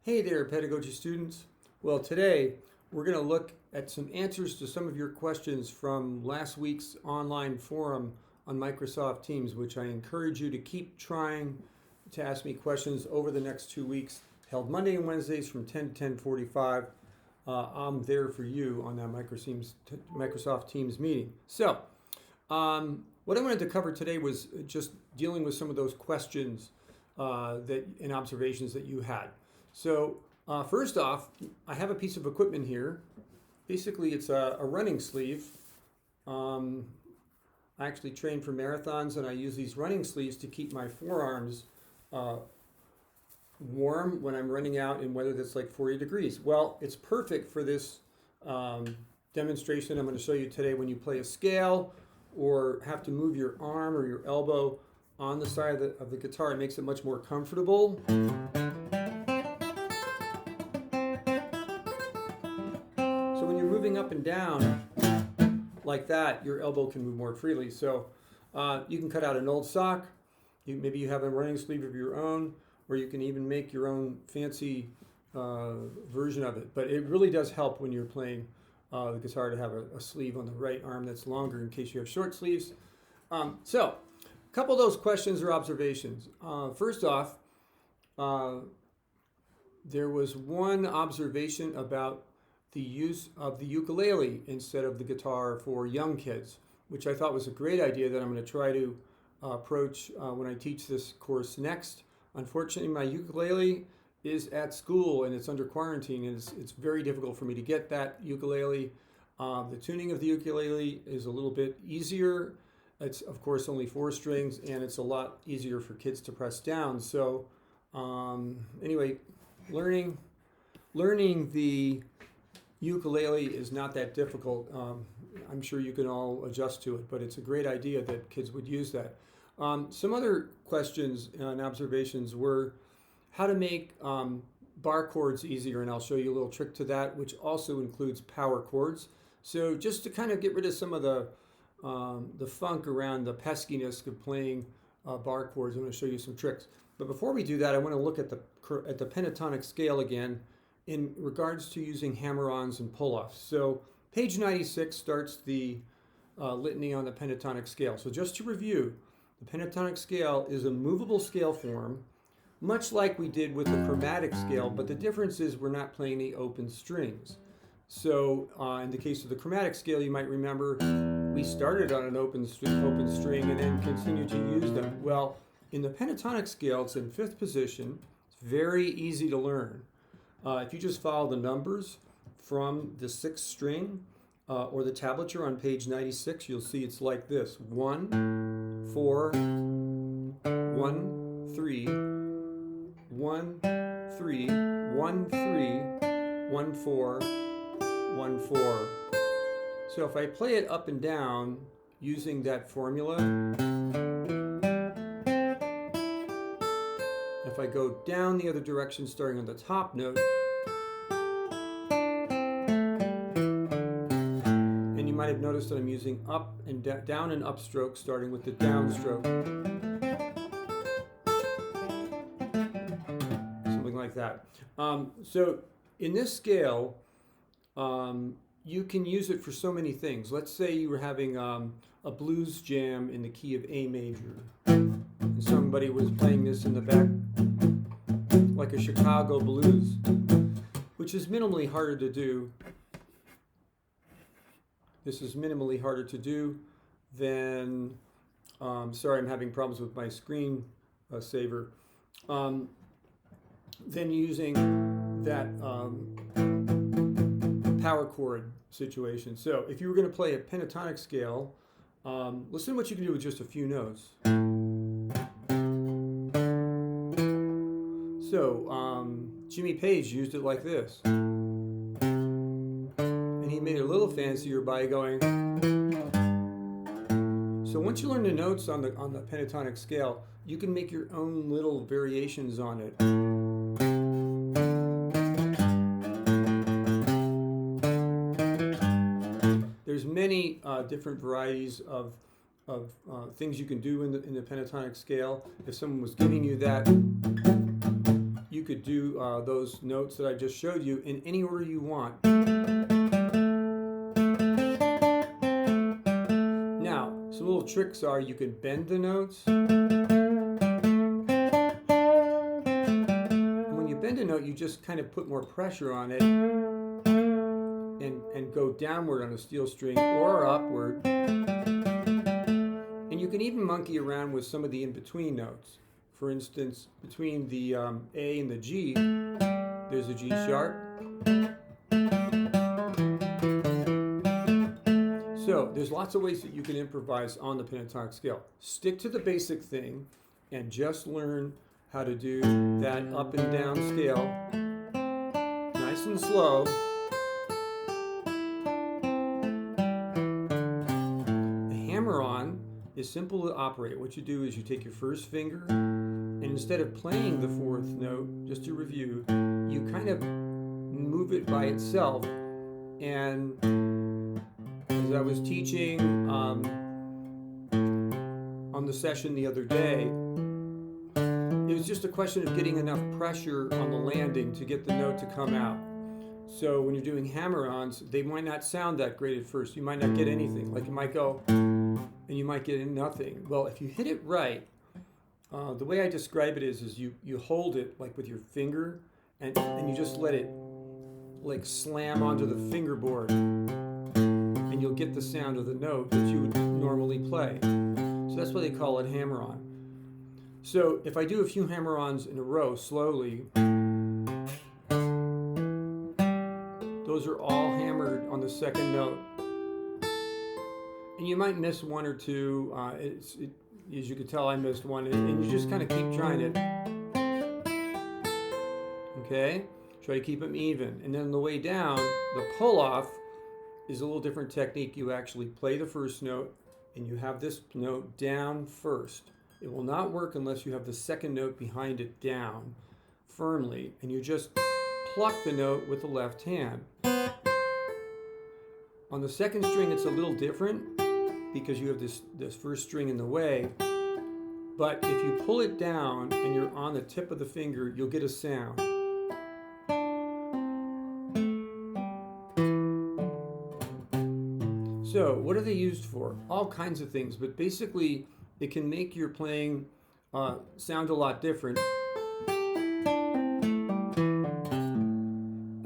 Hey there, pedagogy students. Well, today we're going to look at some answers to some of your questions from last week's online forum on Microsoft Teams, which I encourage you to keep trying to ask me questions over the next 2 weeks, held Monday and Wednesdays from 10 to 10:45. I'm there for you on that Microsoft Teams meeting. So, what I wanted to cover today was just dealing with some of those questions and observations that you had. So first off, I have a piece of equipment here. Basically, it's a running sleeve. I actually train for marathons, and I use these running sleeves to keep my forearms warm when I'm running out in weather that's like 40 degrees. Well, it's perfect for this demonstration I'm going to show you today when you play a scale or have to move your arm or your elbow on the side of the guitar. It makes it much more comfortable. So when you're moving up and down like that, your elbow can move more freely. So you can cut out an old sock. Maybe you have a running sleeve of your own, or you can even make your own fancy version of it. But it really does help when you're playing the guitar to have a sleeve on the right arm that's longer in case you have short sleeves. So a couple of those questions or observations. First off, there was one observation about the use of the ukulele instead of the guitar for young kids, which I thought was a great idea that I'm going to try to approach when I teach this course next. Unfortunately, my ukulele is at school and it's under quarantine, and it's very difficult for me to get that ukulele. The tuning of the ukulele is a little bit easier. It's, of course, only 4 strings, and it's a lot easier for kids to press down. So anyway, learning the ukulele is not that difficult. I'm sure you can all adjust to it, but it's a great idea that kids would use that. Some other questions and observations were how to make bar chords easier, and I'll show you a little trick to that, which also includes power chords. So just to kind of get rid of some of the funk around the peskiness of playing bar chords, I'm going to show you some tricks. But before we do that, I want to look at the pentatonic scale again in regards to using hammer-ons and pull-offs. So page 96 starts the litany on the pentatonic scale. So just to review, the pentatonic scale is a movable scale form, much like we did with the chromatic scale, but the difference is we're not playing the open strings. So in the case of the chromatic scale, you might remember we started on an open string and then continued to use them. Well, in the pentatonic scale, it's in 5th position. It's very easy to learn. If you just follow the numbers from the 6th string or the tablature on page 96, you'll see it's like this: 1, 4, 1, 3, 1, 3, 1, 3, 1, 4, 1, 4. So if I play it up and down using that formula, if I go down the other direction starting on the top note, and you might have noticed that I'm using up and down and upstroke starting with the downstroke. Something like that. So in this scale, you can use it for so many things. Let's say you were having a blues jam in the key of A major, and somebody was playing this in the back like a Chicago blues, which is minimally harder to do. This is minimally harder to do than, sorry, I'm having problems with my screen saver, than using that power chord situation. So if you were going to play a pentatonic scale, listen to what you can do with just a few notes. So Jimmy Page used it like this, and he made it a little fancier by going. So once you learn the notes on the pentatonic scale, you can make your own little variations on it. There's many different varieties of things you can do in the pentatonic scale. If someone was giving you that, you could do those notes that I just showed you in any order you want. Now, some little tricks are you can bend the notes. And when you bend a note, you just kind of put more pressure on it and go downward on a steel string or upward. And you can even monkey around with some of the in-between notes. For instance, between the A and the G, there's a G sharp. So there's lots of ways that you can improvise on the pentatonic scale. Stick to the basic thing and just learn how to do that up and down scale, nice and slow. The hammer-on is simple to operate. What you do is you take your first finger, and instead of playing the fourth note, just to review, you kind of move it by itself. And as I was teaching on the session the other day, it was just a question of getting enough pressure on the landing to get the note to come out. So when you're doing hammer-ons, they might not sound that great at first. You might not get anything. Like you might go, and you might get nothing. Well, if you hit it right, the way I describe it is you hold it like with your finger, and you just let it like slam onto the fingerboard, and you'll get the sound of the note that you would normally play. So that's why they call it hammer-on. So if I do a few hammer-ons in a row slowly, those are all hammered on the second note. And you might miss one or two. As you can tell, I missed one. And you just kind of keep trying it. Okay? Try to keep them even. And then on the way down, the pull-off is a little different technique. You actually play the first note, and you have this note down first. It will not work unless you have the second note behind it down firmly, and you just pluck the note with the left hand. On the second string, it's a little different because you have this first string in the way, but if you pull it down and you're on the tip of the finger, you'll get a sound. So what are they used for? All kinds of things, but basically it can make your playing sound a lot different,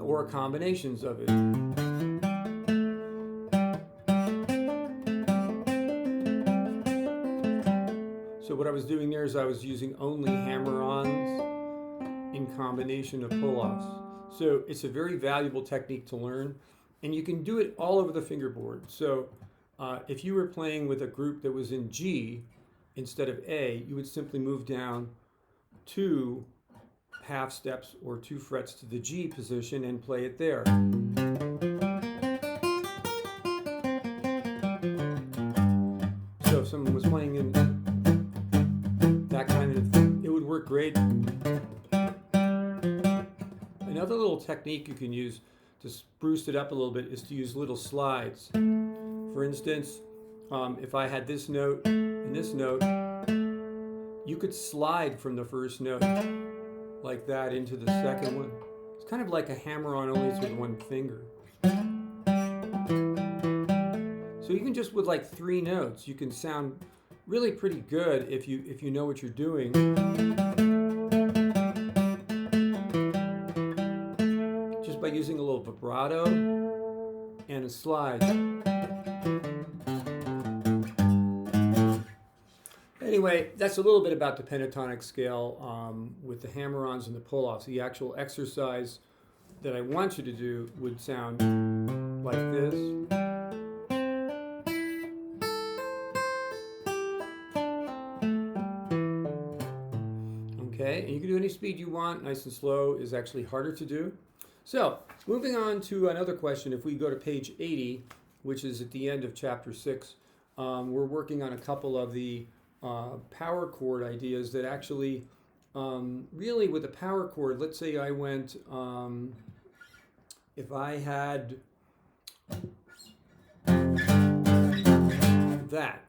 or combinations of it. So what I was doing there is I was using only hammer-ons in combination of pull-offs. So it's a very valuable technique to learn, and you can do it all over the fingerboard. So if you were playing with a group that was in G instead of A, you would simply move down 2 half steps or 2 frets to the G position and play it there. So if someone was playing in that kind of thing, it would work great. Another little technique you can use to spruce it up a little bit is to use little slides. For instance, if I had this note and this note, you could slide from the first note like that into the second one. It's kind of like a hammer-on, only it's with one finger. So even just with like 3 notes, you can sound really pretty good if you know what you're doing. Just by using a little vibrato and a slide. Anyway, that's a little bit about the pentatonic scale with the hammer-ons and the pull-offs. The actual exercise that I want you to do would sound like this. Okay, and you can do any speed you want. Nice and slow is actually harder to do. So, moving on to another question. If we go to page 80, which is at the end of chapter 6, we're working on a couple of the power chord ideas that actually, really with a power chord, let's say I went, if I had that.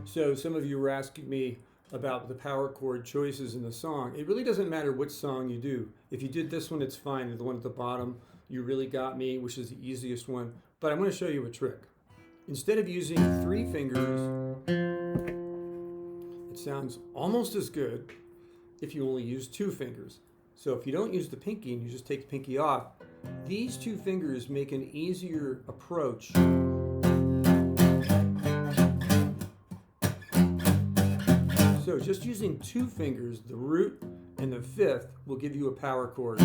So some of you were asking me about the power chord choices in the song. It really doesn't matter which song you do. If you did this one, it's fine. The one at the bottom, You Really Got Me, which is the easiest one. But I'm going to show you a trick. Instead of using 3 fingers, it sounds almost as good if you only use 2 fingers. So if you don't use the pinky and you just take the pinky off, these 2 fingers make an easier approach. So just using 2 fingers, the root and the 5th, will give you a power chord.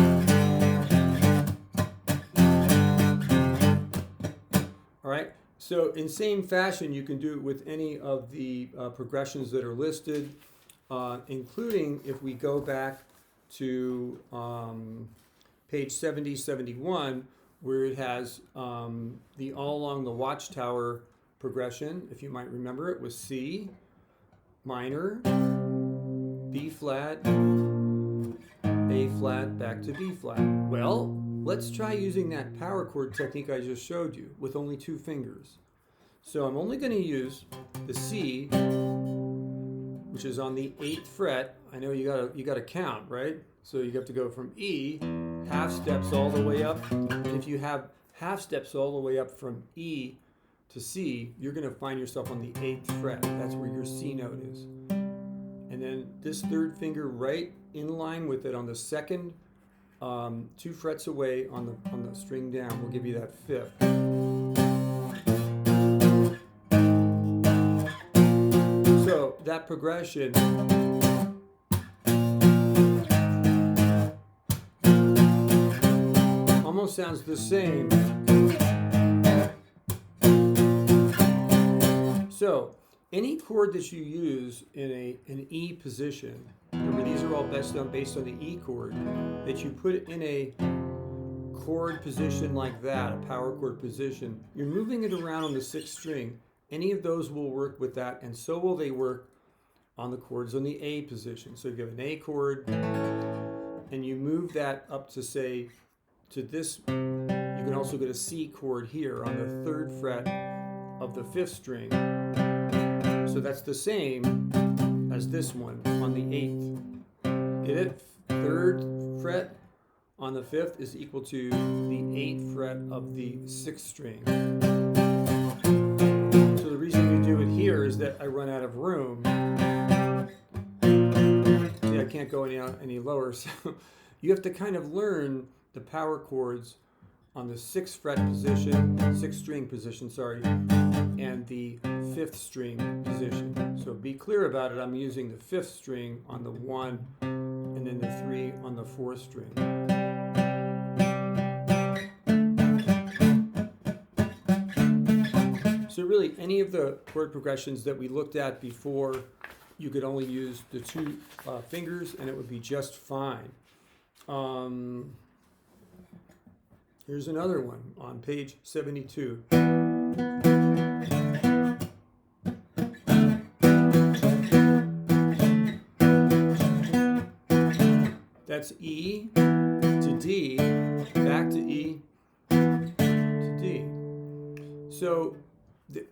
All right, so in same fashion, you can do it with any of the progressions that are listed, including if we go back to page 70, 71, where it has the All Along the Watchtower progression. If you might remember, it was C minor, B flat, A flat, back to B flat. Well, let's try using that power chord technique I just showed you with only 2 fingers. So I'm only going to use the C, which is on the 8th fret. I know you gotta count, right? So you have to go from E, half steps all the way up. And if you have half steps all the way up from E to C, you're going to find yourself on the 8th fret. That's where your C note is. And then this 3rd finger right in line with it on the 2nd, 2 frets away on the string down will give you that 5th. So that progression almost sounds the same. So any chord that you use in an E position, remember these are all based on the E chord, that you put in a chord position like that, a power chord position, you're moving it around on the 6th string. Any of those will work with that, and so will they work on the chords on the A position. So you have an A chord, and you move that up to say, to this, you can also get a C chord here on the 3rd fret of the 5th string. So that's the same as this one on the 8th. Get it? 3rd fret on the 5th is equal to the 8th fret of the 6th string. So the reason you do it here is that I run out of room. See, I can't go any lower. So you have to kind of learn the power chords on the 6th fret position, 6th string position, sorry, and the 5th string position. So be clear about it. I'm using the 5th string on the 1 and then the 3 on the 4th string. So really, any of the chord progressions that we looked at before, you could only use the 2 fingers and it would be just fine. Here's another one on page 72. That's E to D, back to E to D. So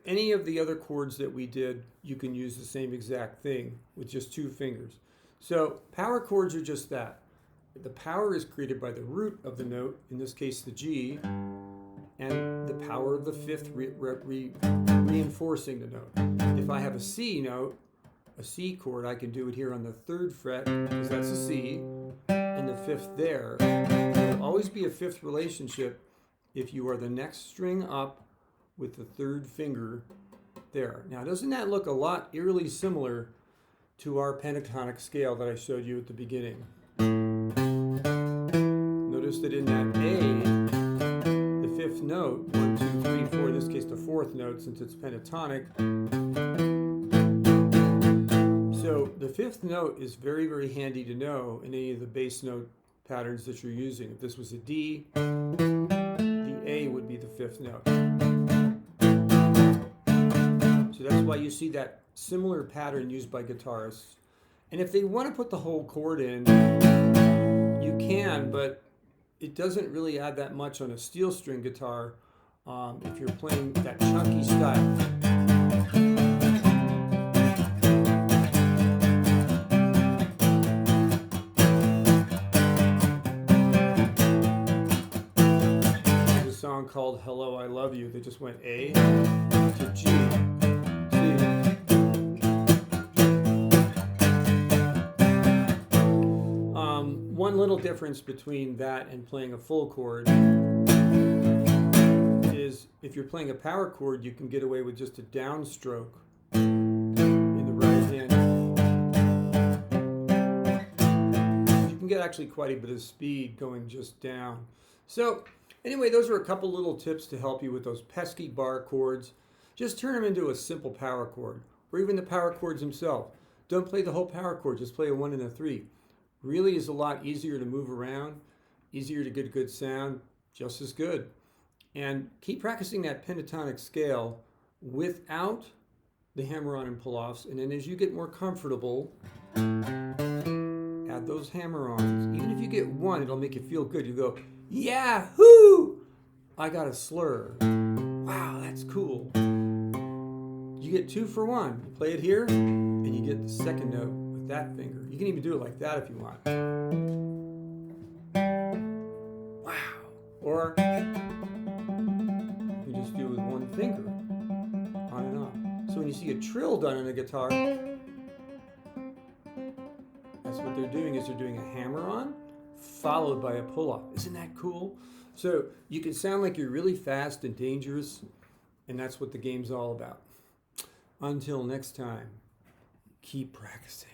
any of the other chords that we did, you can use the same exact thing with just 2 fingers. So power chords are just that. The power is created by the root of the note, in this case the G, and the power of the 5th reinforcing the note. If I have a C note, a C chord, I can do it here on the 3rd fret, because that's a C, and the 5th there. There will always be a 5th relationship if you are the next string up with the 3rd finger there. Now, doesn't that look a lot eerily similar to our pentatonic scale that I showed you at the beginning? Notice that in that A, the 5th note, 1, 2, 3, 4, in this case the 4th note since it's pentatonic. So the 5th note is very, very handy to know in any of the bass note patterns that you're using. If this was a D, the A would be the 5th note. So that's why you see that similar pattern used by guitarists. And if they want to put the whole chord in, you can, but it doesn't really add that much on a steel string guitar if you're playing that chunky style. called Hello, I Love You. They just went A to G. One little difference between that and playing a full chord is if you're playing a power chord, you can get away with just a downstroke in the right hand. You can get actually quite a bit of speed going just down. So anyway, those are a couple little tips to help you with those pesky bar chords. Just turn them into a simple power chord, or even the power chords themselves. Don't play the whole power chord, just play a 1 and a 3. Really is a lot easier to move around, easier to get a good sound, just as good. And keep practicing that pentatonic scale without the hammer-on and pull-offs. And then as you get more comfortable, add those hammer-ons. Even if you get one, it'll make you feel good. You go, yeah, hoo! I got a slur. Wow, that's cool. You get 2 for 1. You play it here, and you get the second note with that finger. You can even do it like that if you want. Wow. Or you just do it with one finger, on and off. So when you see a trill done on a guitar, that's what they're doing, is they're doing a hammer-on followed by a pull-off. Isn't that cool? So you can sound like you're really fast and dangerous, and that's what the game's all about. Until next time, keep practicing.